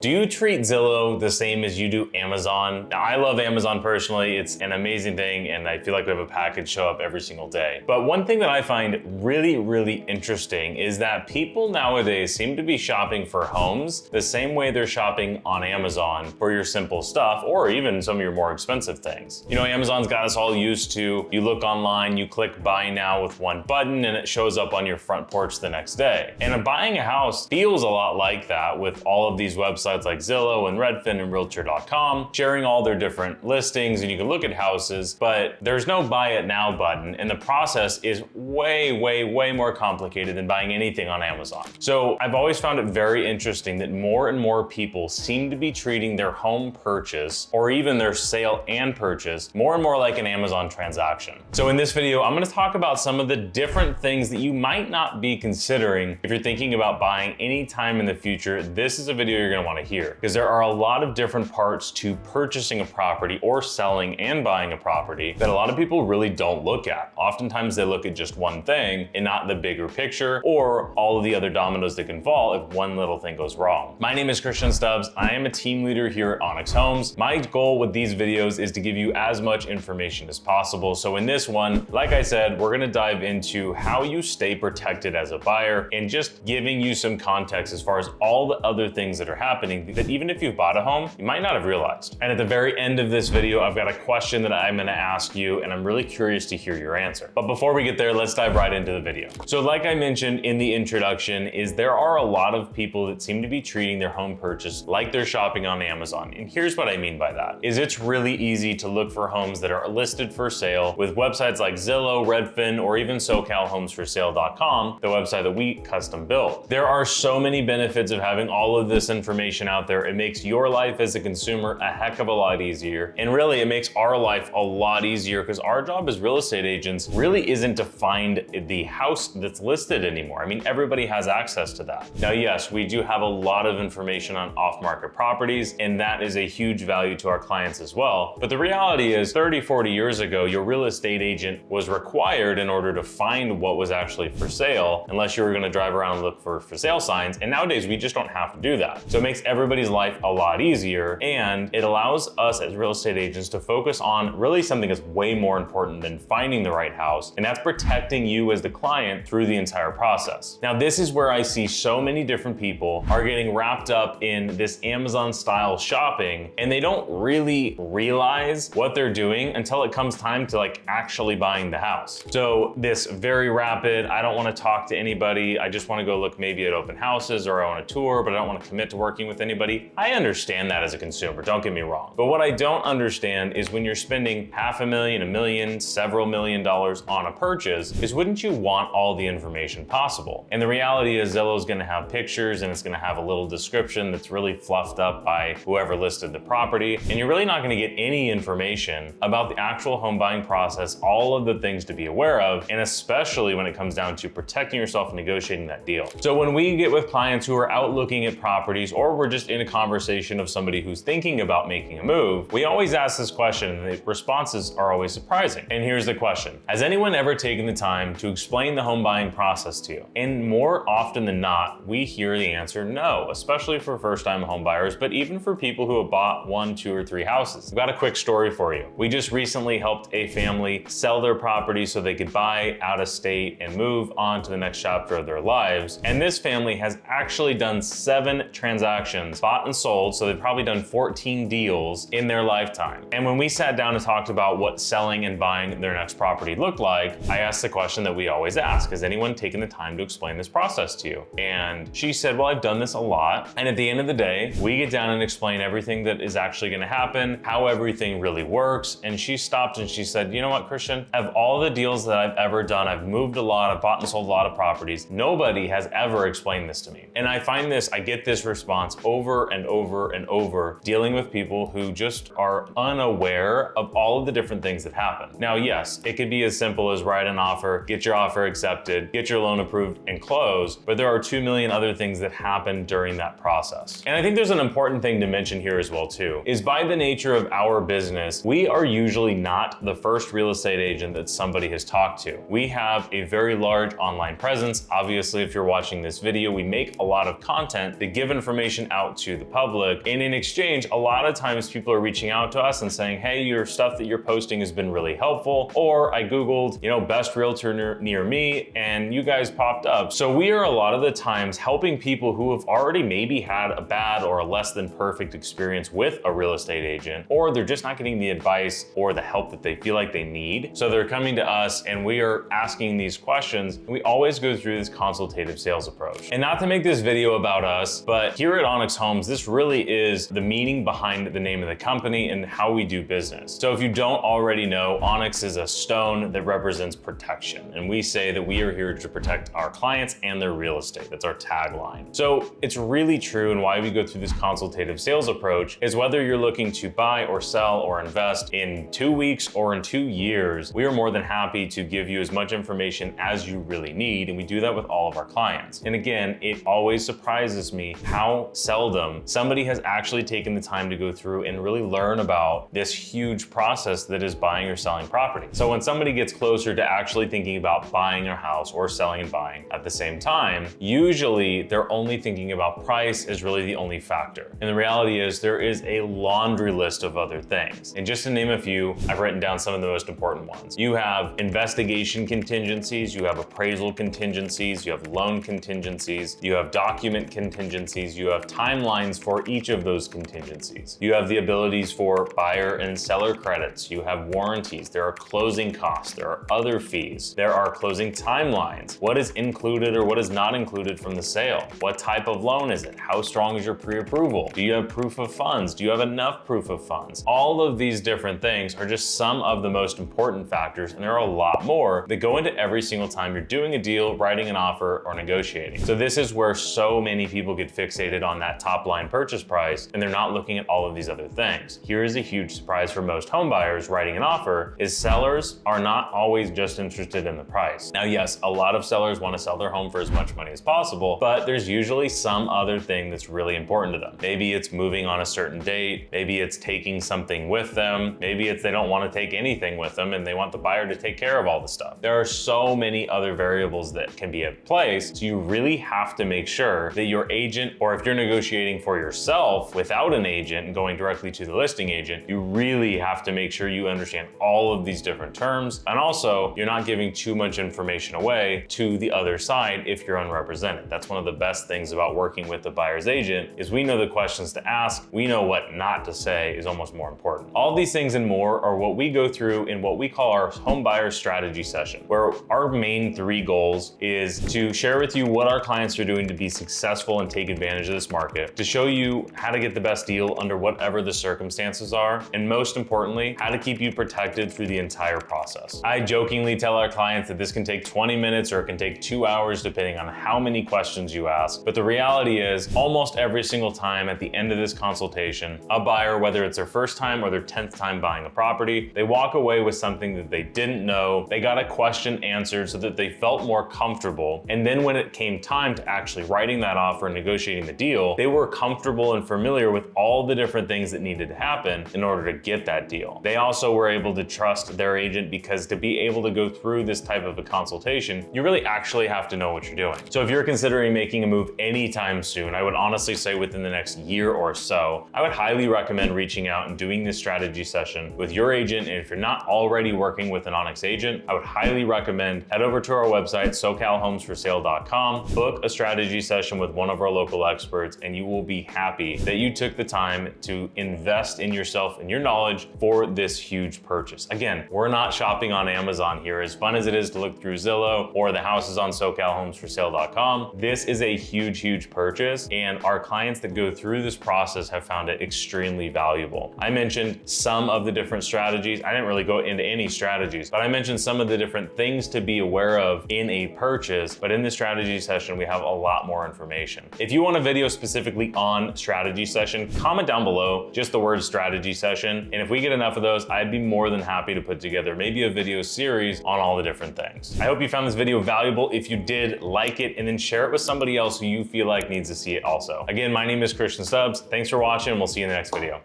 Do you treat Zillow the same as you do Amazon? Now, I love Amazon personally. It's an amazing thing, and I feel like we have a package show up every single day. But one thing that I find really interesting is that people nowadays seem to be shopping for homes the same way they're shopping on Amazon for your simple stuff, or even some of your more expensive things. You know, Amazon's got us all used to, you look online, you click buy now with one button, and it shows up on your front porch the next day. And buying a house feels a lot like that with all of these websites like Zillow and Redfin and Realtor.com, sharing all their different listings, and you can look at houses, but there's no buy it now button, and the process is way more complicated than buying anything on Amazon. So I've always found it very interesting that more and more people seem to be treating their home purchase, or even their sale and purchase, more and more like an Amazon transaction. So in this video, I'm gonna talk about some of the different things that you might not be considering if you're thinking about buying any time in the future. This is a video you're gonna wanna hear, because there are a lot of different parts to purchasing a property or selling and buying a property that a lot of people really don't look at. Oftentimes they look at just one thing and not the bigger picture or all of the other dominoes that can fall if one little thing goes wrong. My name is Christian Stubbs. I am a team leader here at Onyx Homes. My goal with these videos is to give you as much information as possible. So in this one, like I said, we're gonna dive into how you stay protected as a buyer and just giving you some context as far as all the other things that are happening that even if you've bought a home, you might not have realized. And at the very end of this video, I've got a question that I'm gonna ask you, and I'm really curious to hear your answer. But before we get there, let's dive right into the video. So like I mentioned in the introduction, is there are a lot of people that seem to be treating their home purchase like they're shopping on Amazon. And here's what I mean by that, is it's really easy to look for homes that are listed for sale with websites like Zillow, Redfin, or even SoCalHomesForSale.com, the website that we custom built. There are so many benefits of having all of this information out there. It makes your life as a consumer a heck of a lot easier. And really, it makes our life a lot easier because our job as real estate agents really isn't to find the house that's listed anymore. I mean, everybody has access to that. Now, yes, we do have a lot of information on off-market properties, and that is a huge value to our clients as well. But the reality is 30, 40 years ago, your real estate agent was required in order to find what was actually for sale, unless you were gonna drive around and look for sale signs. And nowadays, we just don't have to do that. So it makes everybody's life a lot easier, and it allows us as real estate agents to focus on really something that's way more important than finding the right house, and that's protecting you as the client through the entire process. Now, this is where I see so many different people are getting wrapped up in this Amazon style shopping, and they don't really realize what they're doing until it comes time to like actually buying the house. So this very rapid, I don't want to talk to anybody, I just want to go look maybe at open houses, or I want to tour, but I don't want to commit to working with anybody. I understand that as a consumer, don't get me wrong. But what I don't understand is when you're spending $500,000, $1 million, several $1 million on a purchase, is wouldn't you want all the information possible? And the reality is Zillow's gonna have pictures, and it's gonna have a little description that's really fluffed up by whoever listed the property. And you're really not gonna get any information about the actual home buying process, all of the things to be aware of, and especially when it comes down to protecting yourself and negotiating that deal. So when we get with clients who are out looking at properties, or we're just in a conversation of somebody who's thinking about making a move, we always ask this question, and the responses are always surprising. And here's the question: has anyone ever taken the time to explain the home buying process to you? And more often than not, we hear the answer no, especially for first-time home buyers, but even for people who have bought 1, 2, or 3 houses. I've got a quick story for you. We just recently helped a family sell their property so they could buy out of state and move on to the next chapter of their lives. And this family has actually done 7 transactions, bought and sold, so they've probably done 14 deals in their lifetime. And when we sat down and talked about what selling and buying their next property looked like, I asked the question that we always ask: has anyone taken the time to explain this process to you? And she said, well, I've done this a lot. And at the end of the day, we get down and explain everything that is actually gonna happen, how everything really works. And she stopped and she said, you know what, Christian, of all the deals that I've ever done, I've moved a lot, I've bought and sold a lot of properties, nobody has ever explained this to me. And I find this, I get this response over and over and over, dealing with people who just are unaware of all of the different things that happen. Now, yes, it could be as simple as write an offer, get your offer accepted, get your loan approved, and close, but there are 2 million other things that happen during that process. And I think there's an important thing to mention here as well too, is by the nature of our business, we are usually not the first real estate agent that somebody has talked to. We have a very large online presence. Obviously, if you're watching this video, we make a lot of content to give information out to the public. And in exchange, a lot of times people are reaching out to us and saying, hey, your stuff that you're posting has been really helpful. Or I Googled, best realtor near me, and you guys popped up. So we are a lot of the times helping people who have already maybe had a bad or a less than perfect experience with a real estate agent, or they're just not getting the advice or the help that they feel like they need. So they're coming to us and we are asking these questions. And we always go through this consultative sales approach. And not to make this video about us, but here at Onyx Homes, this really is the meaning behind the name of the company and how we do business. So if you don't already know, Onyx is a stone that represents protection. And we say that we are here to protect our clients and their real estate. That's our tagline. So it's really true, and why we go through this consultative sales approach is whether you're looking to buy or sell or invest in 2 weeks or in 2 years, we are more than happy to give you as much information as you really need. And we do that with all of our clients. And again, it always surprises me how seldom somebody has actually taken the time to go through and really learn about this huge process that is buying or selling property. So when somebody gets closer to actually thinking about buying a house or selling and buying at the same time, usually they're only thinking about price is really the only factor. And the reality is there is a laundry list of other things. And just to name a few, I've written down some of the most important ones. You have investigation contingencies, you have appraisal contingencies, you have loan contingencies, you have document contingencies, you have timelines for each of those contingencies. You have the abilities for buyer and seller credits, you have warranties, there are closing costs, there are other fees, there are closing timelines. What is included or what is not included from the sale? What type of loan is it? How strong is your pre-approval? Do you have proof of funds? Do you have enough proof of funds? All of these different things are just some of the most important factors, and there are a lot more that go into every single time you're doing a deal, writing an offer, or negotiating. So this is where so many people get fixated on that top line purchase price, and they're not looking at all of these other things. Here is a huge surprise for most home buyers writing an offer is sellers are not always just interested in the price. Now, yes, a lot of sellers want to sell their home for as much money as possible, but there's usually some other thing that's really important to them. Maybe it's moving on a certain date, maybe it's taking something with them, maybe it's they don't want to take anything with them and they want the buyer to take care of all the stuff. There are so many other variables that can be at place, so you really have to make sure that your agent, or if you're negotiating for yourself without an agent and going directly to the listing agent, you really have to make sure you understand all of these different terms. And also, you're not giving too much information away to the other side if you're unrepresented. That's one of the best things about working with the buyer's agent is we know the questions to ask, we know what not to say is almost more important. All these things and more are what we go through in what we call our home buyer strategy session, where our main 3 goals is to share with you what our clients are doing to be successful and take advantage of this market, to show you how to get the best deal under whatever the circumstances are, and most importantly, how to keep you protected through the entire process. I jokingly tell our clients that this can take 20 minutes or it can take 2 hours depending on how many questions you ask. But the reality is almost every single time at the end of this consultation, a buyer, whether it's their first time or their 10th time buying a property, they walk away with something that they didn't know. They got a question answered so that they felt more comfortable. And then when it came time to actually writing that offer and negotiating the deal, they were comfortable and familiar with all the different things that needed to happen in order to get that deal. They also were able to trust their agent, because to be able to go through this type of a consultation, you really actually have to know what you're doing. So if you're considering making a move anytime soon, I would honestly say within the next year or so, I would highly recommend reaching out and doing this strategy session with your agent. And if you're not already working with an Onyx agent, I would highly recommend head over to our website, SoCalHomesForSale.com, book a strategy session with one of our local experts, and you will be happy that you took the time to invest in yourself and your knowledge for this huge purchase. Again, we're not shopping on Amazon here. As fun as it is to look through Zillow or the houses on SoCalHomesForSale.com, this is a huge, huge purchase, and our clients that go through this process have found it extremely valuable. I mentioned some of the different strategies. I didn't really go into any strategies, but I mentioned some of the different things to be aware of in a purchase. But in the strategy session, we have a lot more information. If you want a video specifically on strategy session, comment down below just the word strategy session. And if we get enough of those, I'd be more than happy to put together maybe a video series on all the different things. I hope you found this video valuable. If you did, like it and then share it with somebody else who you feel like needs to see it also. Again, my name is Christian Stubbs. Thanks for watching, and we'll see you in the next video.